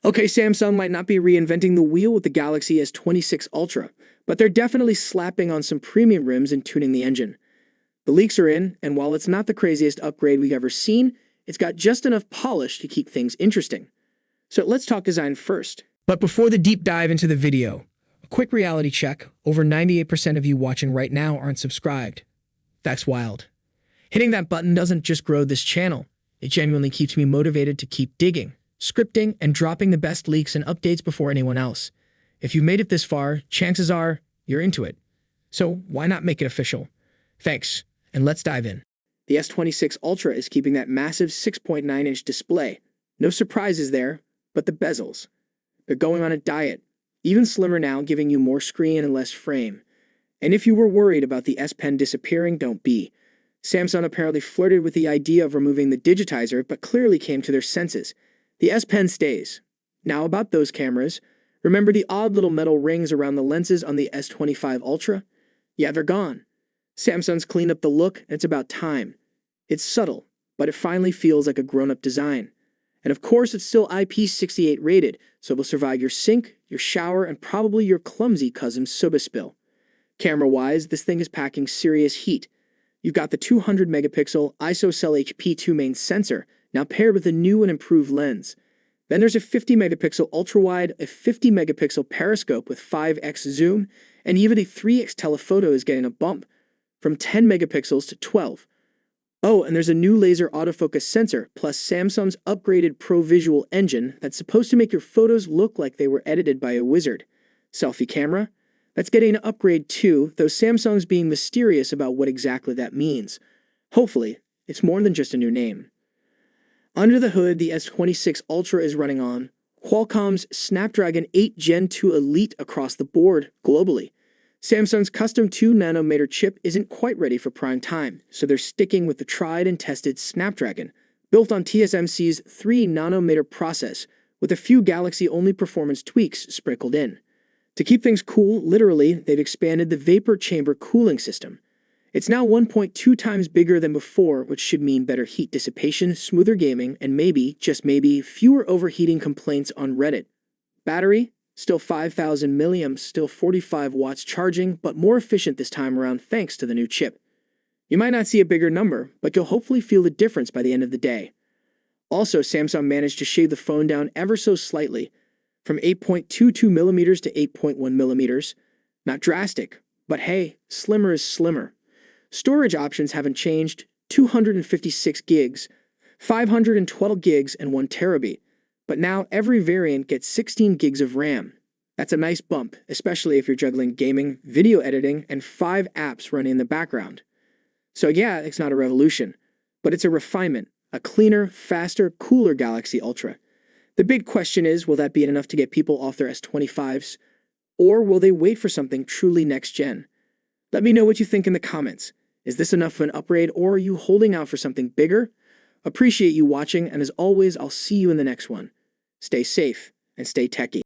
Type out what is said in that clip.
Okay, Samsung might not be reinventing the wheel with the Galaxy S26 Ultra, but they're definitely slapping on some premium rims and tuning the engine. The leaks are in, and while it's not the craziest upgrade we've ever seen, it's got just enough polish to keep things interesting. So let's talk design first. But before the deep dive into the video, a quick reality check. Over 98% of you watching right now aren't subscribed. That's wild. Hitting that button doesn't just grow this channel, it genuinely keeps me motivated to keep digging, scripting, and dropping the best leaks and updates before anyone else. If you've made it this far, chances are you're into it. So why not make it official? Thanks, and let's dive in. The S26 Ultra is keeping that massive 6.9-inch display. No surprises there, but the bezels. They're going on a diet, even slimmer now, giving you more screen and less frame. And if you were worried about the S Pen disappearing, don't be. Samsung apparently flirted with the idea of removing the digitizer, but clearly came to their senses. The S Pen stays. Now about those cameras, remember the odd little metal rings around the lenses on the S25 Ultra? Yeah, they're gone. Samsung's cleaned up the look, and it's about time. It's subtle, but it finally feels like a grown-up design. And of course, it's still IP68 rated, so it'll survive your sink, your shower, and probably your clumsy cousin's soba spill. Camera-wise, this thing is packing serious heat. You've got the 200-megapixel ISO-Cell HP2 main sensor, now paired with a new and improved lens. Then there's a 50-megapixel ultra-wide, a 50-megapixel periscope with 5x zoom, and even the 3x telephoto is getting a bump, from 10 megapixels to 12. Oh, and there's a new laser autofocus sensor, plus Samsung's upgraded ProVisual engine that's supposed to make your photos look like they were edited by a wizard. Selfie camera? That's getting an upgrade too, though Samsung's being mysterious about what exactly that means. Hopefully, it's more than just a new name. Under the hood, the S26 Ultra is running on Qualcomm's Snapdragon 8 Gen 2 Elite across the board globally. Samsung's custom 2nm chip isn't quite ready for prime time, so they're sticking with the tried and tested Snapdragon, built on TSMC's 3nm process, with a few Galaxy-only performance tweaks sprinkled in. To keep things cool, literally, they've expanded the vapor chamber cooling system. It's now 1.2 times bigger than before, which should mean better heat dissipation, smoother gaming, and maybe, just maybe, fewer overheating complaints on Reddit. Battery? Still 5,000 milliamps, still 45 watts charging, but more efficient this time around thanks to the new chip. You might not see a bigger number, but you'll hopefully feel the difference by the end of the day. Also, Samsung managed to shave the phone down ever so slightly, from 8.22 millimeters to 8.1 millimeters. Not drastic, but hey, slimmer is slimmer. Storage options haven't changed: 256 gigs, 512 gigs, and 1 terabyte. But now every variant gets 16 gigs of RAM. That's a nice bump, especially if you're juggling gaming, video editing, and 5 apps running in the background. So yeah, it's not a revolution, but it's a refinement, a cleaner, faster, cooler Galaxy Ultra. The big question is, will that be enough to get people off their S25s? Or will they wait for something truly next-gen? Let me know what you think in the comments. Is this enough of an upgrade, or are you holding out for something bigger? Appreciate you watching, and as always, I'll see you in the next one. Stay safe and stay techy.